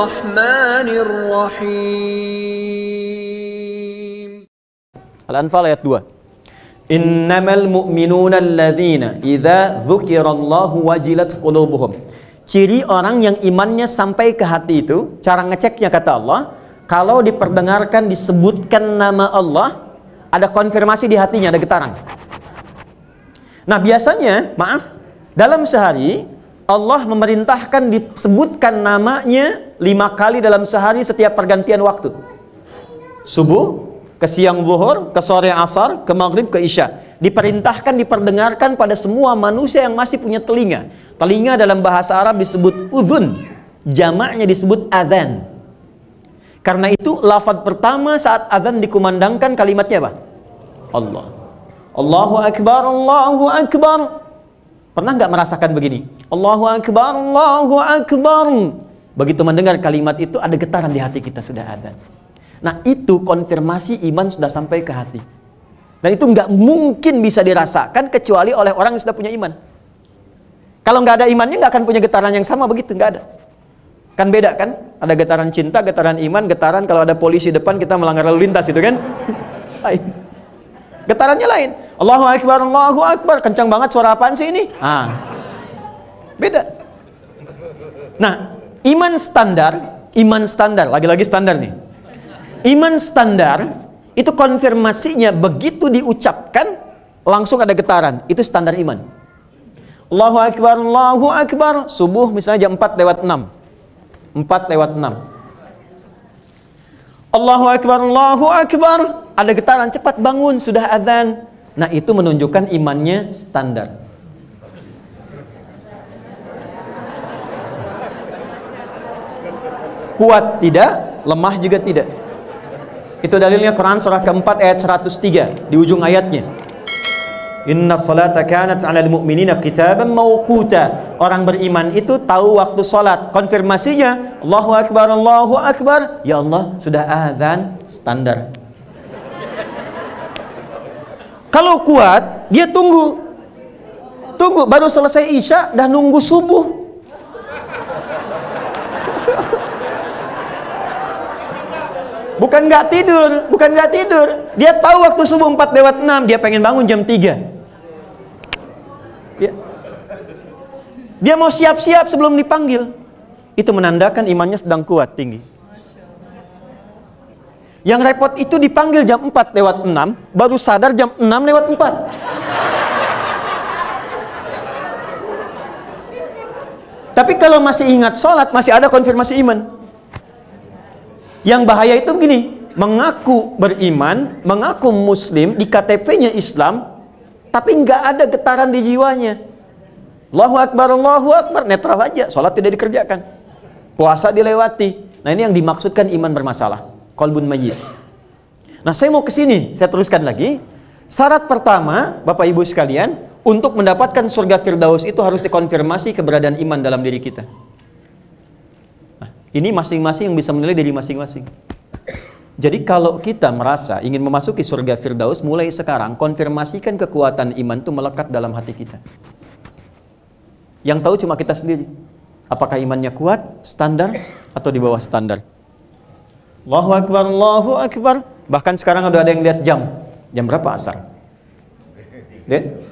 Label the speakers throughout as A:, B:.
A: الرحمن الرحيم.
B: Al-Anfal ayat 2. Innamal mu'minuna alladzina idza dzukirallahu wajilat qulubuhum. Ciri orang yang imannya sampai ke hati itu, cara ngeceknya kata Allah, kalau diperdengarkan disebutkan nama Allah, ada konfirmasi di hatinya, ada getaran. Nah biasanya, maaf, dalam sehari Allah memerintahkan disebutkan namanya 5 kali dalam sehari setiap pergantian waktu. Subuh, ke siang zuhur, ke sore asar, ke maghrib, ke isya. Diperintahkan diperdengarkan pada semua manusia yang masih punya telinga. Telinga dalam bahasa Arab disebut udhun, jamaknya disebut adzan. Karena itu lafaz pertama saat adzan dikumandangkan kalimatnya apa? Allah. Allahu Akbar, Allahu Akbar. Pernah nggak merasakan begini? Allahu Akbar, Allahu Akbar. Begitu mendengar kalimat itu ada getaran di hati kita, sudah adzan. Nah itu konfirmasi iman sudah sampai ke hati. Dan itu nggak mungkin bisa dirasakan kecuali oleh orang yang sudah punya iman. Kalau nggak ada imannya nggak akan punya getaran yang sama begitu, nggak ada. Kan beda kan? Ada getaran cinta, getaran iman, getaran kalau ada polisi depan kita melanggar lalu lintas itu kan? Getarannya lain. Allahu Akbar, Allahu Akbar. Kencang banget suara apaan sih ini? Beda. Nah, iman standar, lagi-lagi standar nih. Iman standar itu konfirmasinya begitu diucapkan langsung ada getaran. Itu standar iman. Allahu Akbar, Allahu Akbar. Subuh misalnya jam 4:06. 4:06. Allahu Akbar, Allahu Akbar. Ada getaran, cepat bangun, sudah azan. Nah itu menunjukkan imannya standar. Kuat tidak, lemah juga tidak. Itu dalilnya Quran surah keempat ayat 103 di ujung ayatnya. Inna salata kanat 'alal mu'minina kitaban mawquta. Orang beriman itu tahu waktu salat. Konfirmasinya Allahu Akbar, Allahu Akbar. Ya Allah, sudah azan, standar. Kalau kuat, dia tunggu baru selesai isya dah nunggu subuh. Bukan nggak tidur. Dia tahu waktu subuh 4:06, dia pengen bangun jam 3. Dia mau siap-siap sebelum dipanggil. Itu menandakan imannya sedang kuat, tinggi. Yang repot itu dipanggil jam 4:06, baru sadar jam 6:04. Tapi kalau masih ingat sholat, masih ada konfirmasi iman. Yang bahaya itu begini, mengaku beriman, mengaku muslim, di KTP-nya Islam, tapi nggak ada getaran di jiwanya. Allahu Akbar, Allahu Akbar, netral aja, sholat tidak dikerjakan, puasa dilewati. Nah ini yang dimaksudkan iman bermasalah, qalbun mayyit. Nah saya mau ke sini, saya teruskan lagi. Syarat pertama, Bapak Ibu sekalian, untuk mendapatkan surga Firdaus itu harus dikonfirmasi keberadaan iman dalam diri kita. Ini masing-masing yang bisa menilai diri masing-masing. Jadi kalau kita merasa ingin memasuki surga Firdaus, mulai sekarang konfirmasikan kekuatan iman itu melekat dalam hati kita. Yang tahu cuma kita sendiri. Apakah imannya kuat, standar, atau di bawah standar. Allahu Akbar, Allahu Akbar. Bahkan sekarang ada yang lihat jam. Jam berapa asar? Lihat?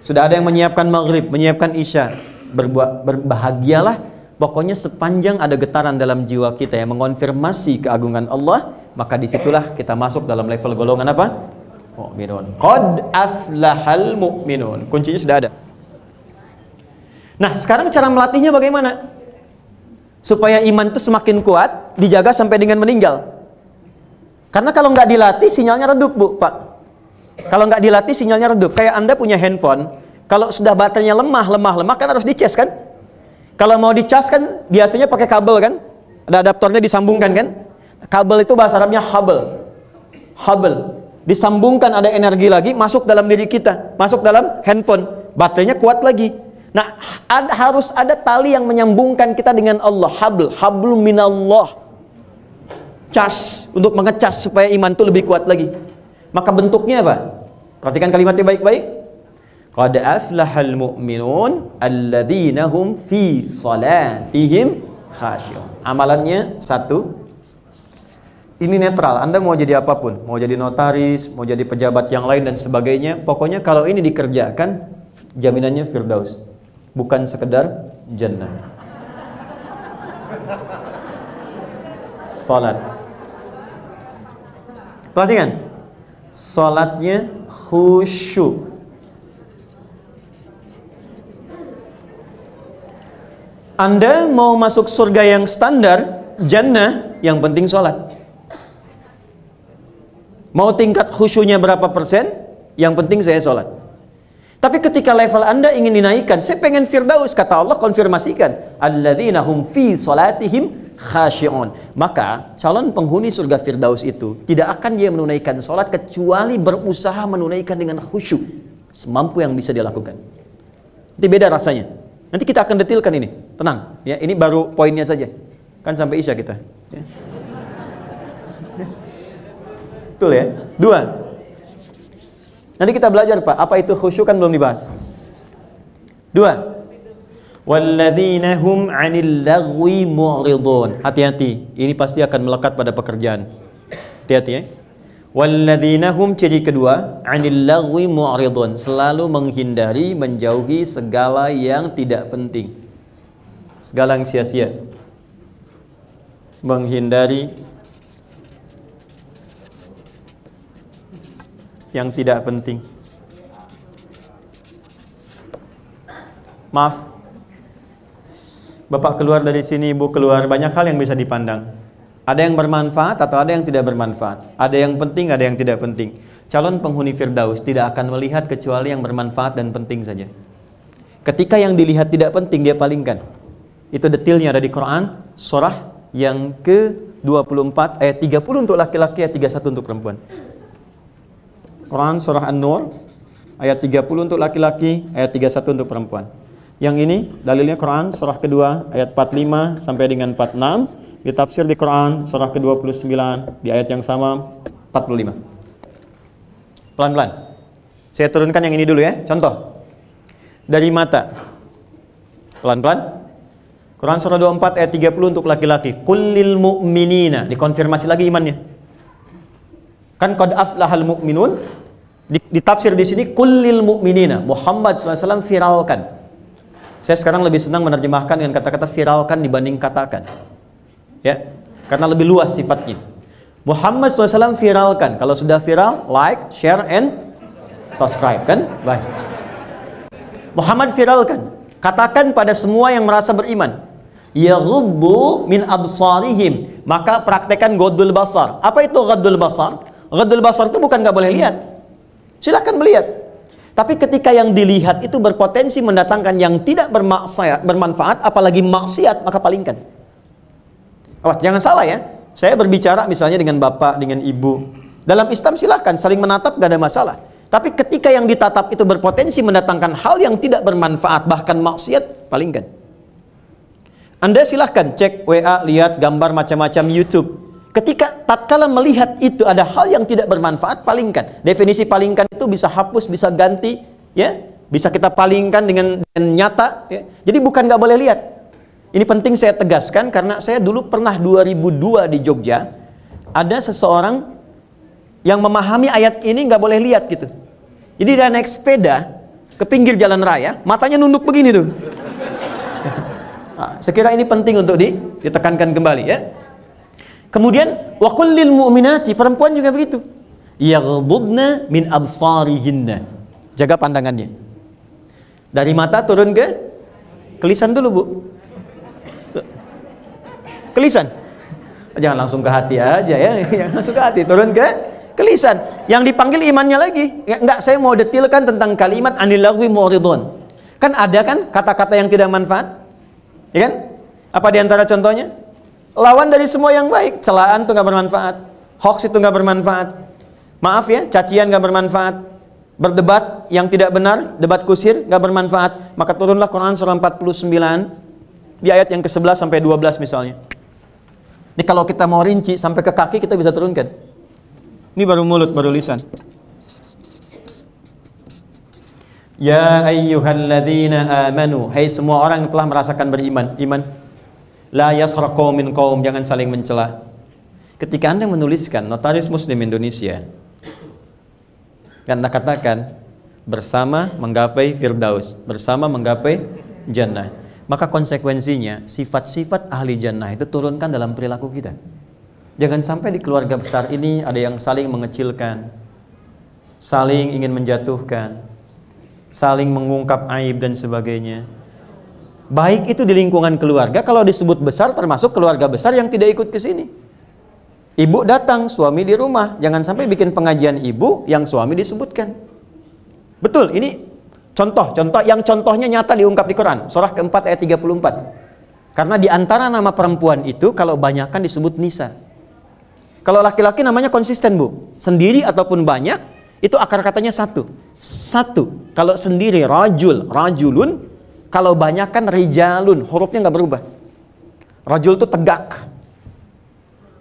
B: Sudah ada yang menyiapkan maghrib, menyiapkan isya. Berbahagialah. Pokoknya sepanjang ada getaran dalam jiwa kita yang mengonfirmasi keagungan Allah, maka disitulah kita masuk dalam level golongan apa? Mu'minun. Qad aflahal mu'minun. Kuncinya sudah ada. Nah, sekarang cara melatihnya bagaimana? Supaya iman itu semakin kuat, dijaga sampai dengan meninggal. Karena kalau nggak dilatih, sinyalnya redup, Bu, Pak. Kalau nggak dilatih, sinyalnya redup. Kayak Anda punya handphone, kalau sudah baterainya lemah, kan harus dicas kan? Kalau mau dicas kan biasanya pakai kabel kan? Ada adaptornya disambungkan kan? Kabel itu bahasa Arabnya habel. Disambungkan ada energi lagi masuk dalam diri kita, masuk dalam handphone. Baterainya kuat lagi. Nah, harus ada tali yang menyambungkan kita dengan Allah. Hablum minallah. Cas untuk mengecas supaya iman itu lebih kuat lagi. Maka bentuknya apa? Perhatikan kalimatnya baik-baik. Qad aflahal mu'minun alladzina hum fi salatihim khasyi'un. Amalannya satu, ini netral. Anda mau jadi apapun, mau jadi notaris, mau jadi pejabat yang lain dan sebagainya. Pokoknya kalau ini dikerjakan, jaminannya firdaus, bukan sekedar jannah. Salat. Perhatikan, salatnya khusyuk. Anda mau masuk surga yang standar, jannah, yang penting salat. Mau tingkat khusyuknya berapa persen? Yang penting saya sholat. Tapi ketika level Anda ingin dinaikkan, saya pengen firdaus, kata Allah konfirmasikan, alladzina hum fi sholatihim khasyi'un. Maka calon penghuni surga firdaus itu tidak akan dia menunaikan sholat kecuali berusaha menunaikan dengan khusyuk semampu yang bisa dia lakukan. Nanti beda rasanya. Nanti kita akan detilkan ini. Tenang, ya, ini baru poinnya saja. Kan sampai Isya kita. Ya. Betul ya? Dua. Nanti kita belajar Pak, apa itu khusyuk kan belum dibahas. Dua. Walladzina hum 'anil lagwi mu'ridun. Hati-hati, ini pasti akan melekat pada pekerjaan. Hati-hati ya. Walladzina hum, ciri kedua, 'anil lagwi mu'ridun, selalu menghindari, menjauhi segala yang tidak penting. Segala yang sia-sia. Menghindari yang tidak penting. Maaf, Bapak keluar dari sini, Ibu keluar, banyak hal yang bisa dipandang. Ada yang bermanfaat atau ada yang tidak bermanfaat. Ada yang penting, ada yang tidak penting. Calon penghuni firdaus tidak akan melihat kecuali yang bermanfaat dan penting saja. Ketika yang dilihat tidak penting, dia palingkan. Itu detailnya ada di Quran, surah yang ke-24 ayat 30 untuk laki-laki, ayat 31 untuk perempuan. Quran surah An-Nur ayat 30 untuk laki-laki, ayat 31 untuk perempuan. Yang ini dalilnya Quran surah kedua ayat 45 sampai dengan 46, ditafsir di Quran surah ke-29 di ayat yang sama 45. Pelan-pelan. Saya turunkan yang ini dulu ya. Contoh. Dari mata. Pelan-pelan. Quran surah 24 ayat 30 untuk laki-laki. Kullil mu'minina, dikonfirmasi lagi imannya. Kan qad aflahal mu'minun. Ditafsir di sini kullil mu'minina, Muhammad SAW viralkan. Saya sekarang lebih senang menerjemahkan dengan kata-kata viralkan dibanding katakan. Ya, karena lebih luas sifatnya. Muhammad SAW viralkan. Kalau sudah viral, like, share, and subscribe kan? Baik. Muhammad viralkan. Katakan pada semua yang merasa beriman, yaghuddu min absarihim, maka praktekan ghaddul basar. Apa itu ghaddul basar? Ghaddul basar itu bukan nggak boleh lihat. Silahkan melihat. Tapi ketika yang dilihat itu berpotensi mendatangkan yang tidak bermanfaat, apalagi maksiat, maka palingkan. Awas, jangan salah ya. Saya berbicara misalnya dengan bapak, dengan ibu. Dalam Islam silahkan, saling menatap, gak ada masalah. Tapi ketika yang ditatap itu berpotensi mendatangkan hal yang tidak bermanfaat, bahkan maksiat, palingkan. Anda silahkan cek WA, lihat gambar macam-macam YouTube. Ketika tatkala melihat itu ada hal yang tidak bermanfaat, palingkan. Definisi palingkan itu bisa hapus, bisa ganti, ya, bisa kita palingkan dengan nyata. Ya. Jadi bukan nggak boleh lihat. Ini penting saya tegaskan karena saya dulu pernah 2002 di Jogja, ada seseorang yang memahami ayat ini nggak boleh lihat gitu. Jadi dia naik sepeda ke pinggir jalan raya, matanya nunduk begini tuh. Nah, sekira ini penting untuk ditekankan kembali ya. Kemudian wa kullil mu'minati, perempuan juga begitu. Yaghdudna min absarihinna. Jaga pandangannya. Dari mata turun ke kelisan dulu, Bu. Kelisan. Jangan langsung ke hati aja ya. Jangan langsung ke hati, turun ke kelisan. Yang dipanggil imannya lagi. Enggak, saya mau detilkan tentang kalimat anil lagwi mu'ridun. Kan ada kan kata-kata yang tidak manfaat? Ya kan? Apa diantara contohnya? Lawan dari semua yang baik. Celaan itu nggak bermanfaat, hoax itu nggak bermanfaat, maaf ya, cacian nggak bermanfaat, berdebat yang tidak benar, debat kusir nggak bermanfaat. Maka turunlah Quran surah 49 di ayat yang ke-11 sampai 12 misalnya. Ini kalau kita mau rinci sampai ke kaki kita bisa turunkan. Ini baru mulut, baru lisan. Ya ayyuhalladzina amanu, hai semua orang yang telah merasakan beriman, iman. La yasraq qaum min qaum, jangan saling mencela. Ketika Anda menuliskan Notaris Muslim Indonesia, Anda katakan bersama menggapai firdaus, bersama menggapai jannah, maka konsekuensinya sifat-sifat ahli jannah itu turunkan dalam perilaku kita. Jangan sampai di keluarga besar ini ada yang saling mengecilkan, saling ingin menjatuhkan, saling mengungkap aib dan sebagainya. Baik itu di lingkungan keluarga, kalau disebut besar termasuk keluarga besar yang tidak ikut ke sini. Ibu datang, suami di rumah, jangan sampai bikin pengajian ibu yang suami disebutkan. Betul, ini contoh yang contohnya nyata diungkap di Quran, surah keempat ayat 34. Karena di antara nama perempuan itu kalau banyakan disebut nisa. Kalau laki-laki namanya konsisten, Bu. Sendiri ataupun banyak, itu akar katanya satu. Satu. Kalau sendiri rajulun, kalau banyakan rijalun, hurufnya nggak berubah. Rajul itu tegak,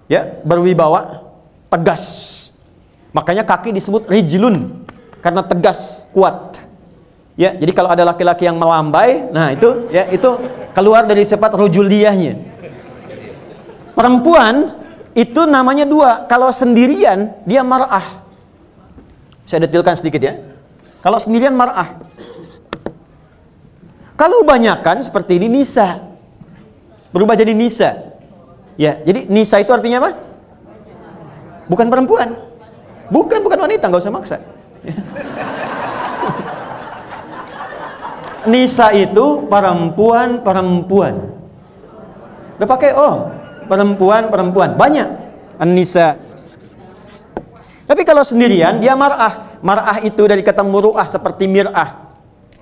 B: ya, berwibawa, tegas. Makanya kaki disebut rijlun karena tegas, kuat. Ya, jadi kalau ada laki-laki yang melambai, nah itu ya, itu keluar dari sifat rujuliyahnya. Perempuan itu namanya dua. Kalau sendirian dia mar'ah. Saya detilkan sedikit ya. Kalau sendirian mar'ah. Kalau banyakan seperti ini nisa. Berubah jadi nisa. Ya, jadi nisa itu artinya apa? Bukan perempuan. Bukan wanita, nggak usah maksa. Nisa itu perempuan. Udah pakai perempuan. Banyak an-nisa. Tapi kalau sendirian dia mar'ah. Mar'ah itu dari kata muru'ah seperti mir'ah.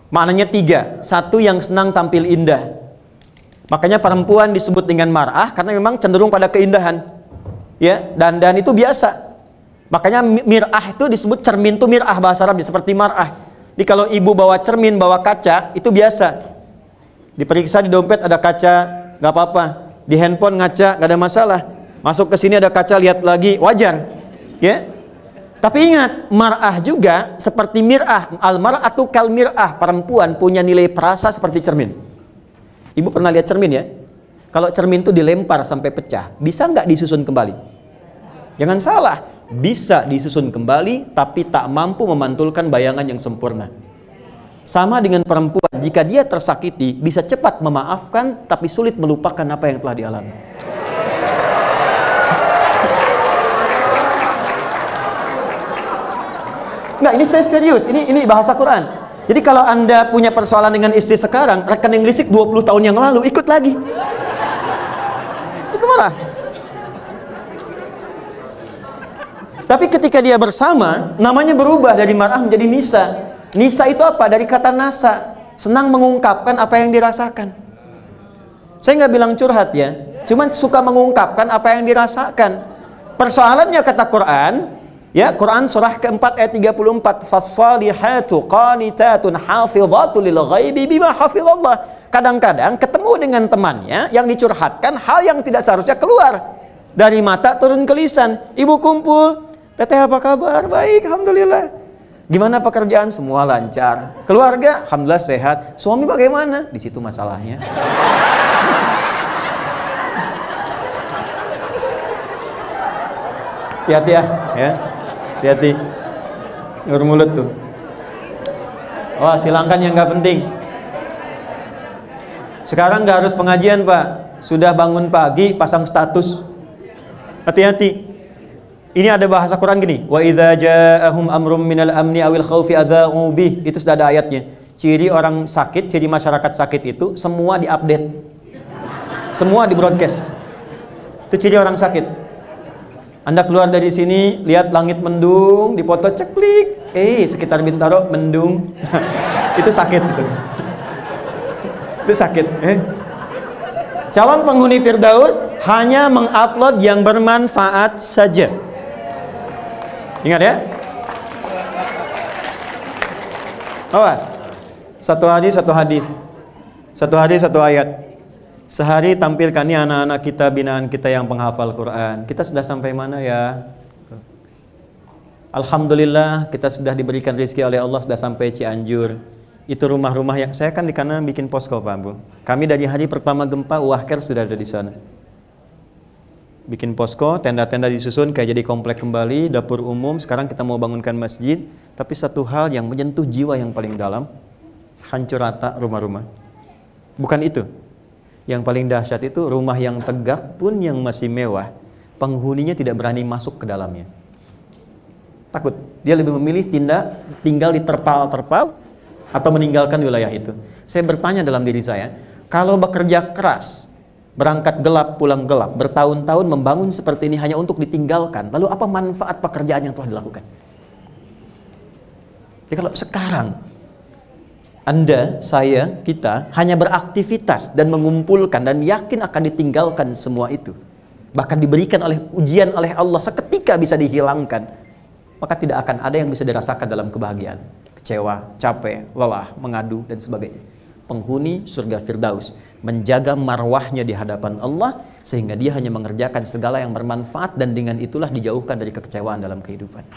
B: Maknanya tiga. Satu, yang senang tampil indah. Makanya perempuan disebut dengan mar'ah karena memang cenderung pada keindahan. Ya, dan itu biasa. Makanya mir'ah itu disebut cermin itu mir'ah bahasa Arab seperti mar'ah. Jadi kalau ibu bawa cermin, bawa kaca, itu biasa. Diperiksa di dompet ada kaca, nggak apa-apa. Di handphone ngaca, nggak ada masalah. Masuk ke sini ada kaca, lihat lagi, wajar. Ya. Tapi ingat, mar'ah juga seperti mir'ah. Al-mar'atu kal mir'ah. Perempuan punya nilai perasa seperti cermin. Ibu pernah lihat cermin ya? Kalau cermin itu dilempar sampai pecah, bisa nggak disusun kembali? Jangan salah. Bisa disusun kembali, tapi tak mampu memantulkan bayangan yang sempurna. Sama dengan perempuan, jika dia tersakiti, bisa cepat memaafkan, tapi sulit melupakan apa yang telah dialami. Enggak, ini saya serius, ini bahasa Quran. Jadi kalau Anda punya persoalan dengan istri sekarang, rekening listrik 20 tahun yang lalu, ikut lagi. Itu marah. Tapi ketika dia bersama, namanya berubah dari mar'ah menjadi nisa. Nisa itu apa? Dari kata nasa, senang mengungkapkan apa yang dirasakan. Saya nggak bilang curhat ya, cuman suka mengungkapkan apa yang dirasakan. Persoalannya kata Quran, ya, Quran surah keempat ayat 34, "Fassalihatu qanitatun hafizatun lil ghaibi bima hafizallah." Kadang-kadang ketemu dengan temannya yang dicurhatkan hal yang tidak seharusnya keluar dari mata turun ke lisan. Ibu kumpul, "Teteh apa kabar?" "Baik, alhamdulillah." "Gimana pekerjaan?" "Semua lancar." "Keluarga?" "Alhamdulillah sehat." "Suami bagaimana?" Di situ masalahnya. Hati-hati ya. Hati-hati. Ngurus mulut tuh. Oh, silangkan yang nggak penting. Sekarang nggak harus pengajian, Pak. Sudah bangun pagi, pasang status. Hati-hati. Ini ada bahasa Quran gini, wa idza ja'ahum amrum minal amni awil khaufi adza'u bih. Itu sudah ada ayatnya. Ciri orang sakit, ciri masyarakat sakit itu semua diupdate. Semua di-broadcast. Itu ciri orang sakit. Anda keluar dari sini, lihat langit mendung, dipoto ceklik. Sekitar Bintaro mendung. Itu sakit itu. Itu sakit, Calon penghuni Firdaus hanya mengupload yang bermanfaat saja. Ingat ya. Awas. Satu hari satu hadis. Satu hari satu ayat. Sehari tampilkan nih anak-anak kita, binaan kita yang penghafal Quran. Kita sudah sampai mana ya? Alhamdulillah kita sudah diberikan rezeki oleh Allah, sudah sampai Cianjur. Itu rumah-rumah yang saya kan di kanan bikin posko Pak Bu. Kami dari hari pertama gempa Wahker sudah ada di sana. Bikin posko, tenda-tenda disusun kayak jadi komplek kembali, dapur umum. Sekarang kita mau bangunkan masjid. Tapi satu hal yang menyentuh jiwa yang paling dalam, hancur rata rumah-rumah. Bukan itu. Yang paling dahsyat itu rumah yang tegak pun yang masih mewah, penghuninya tidak berani masuk ke dalamnya. Takut. Dia lebih memilih tinggal di terpal-terpal atau meninggalkan wilayah itu. Saya bertanya dalam diri saya, kalau bekerja keras, berangkat gelap, pulang gelap, bertahun-tahun membangun seperti ini hanya untuk ditinggalkan, lalu apa manfaat pekerjaan yang telah dilakukan? Jadi kalau sekarang Anda, saya, kita hanya beraktivitas dan mengumpulkan dan yakin akan ditinggalkan semua itu, bahkan diberikan oleh ujian oleh Allah seketika bisa dihilangkan, maka tidak akan ada yang bisa dirasakan dalam kebahagiaan. Kecewa, capek, lelah, mengadu, dan sebagainya. Penghuni surga Firdaus menjaga marwahnya di hadapan Allah sehingga dia hanya mengerjakan segala yang bermanfaat dan dengan itulah dijauhkan dari kekecewaan dalam kehidupan.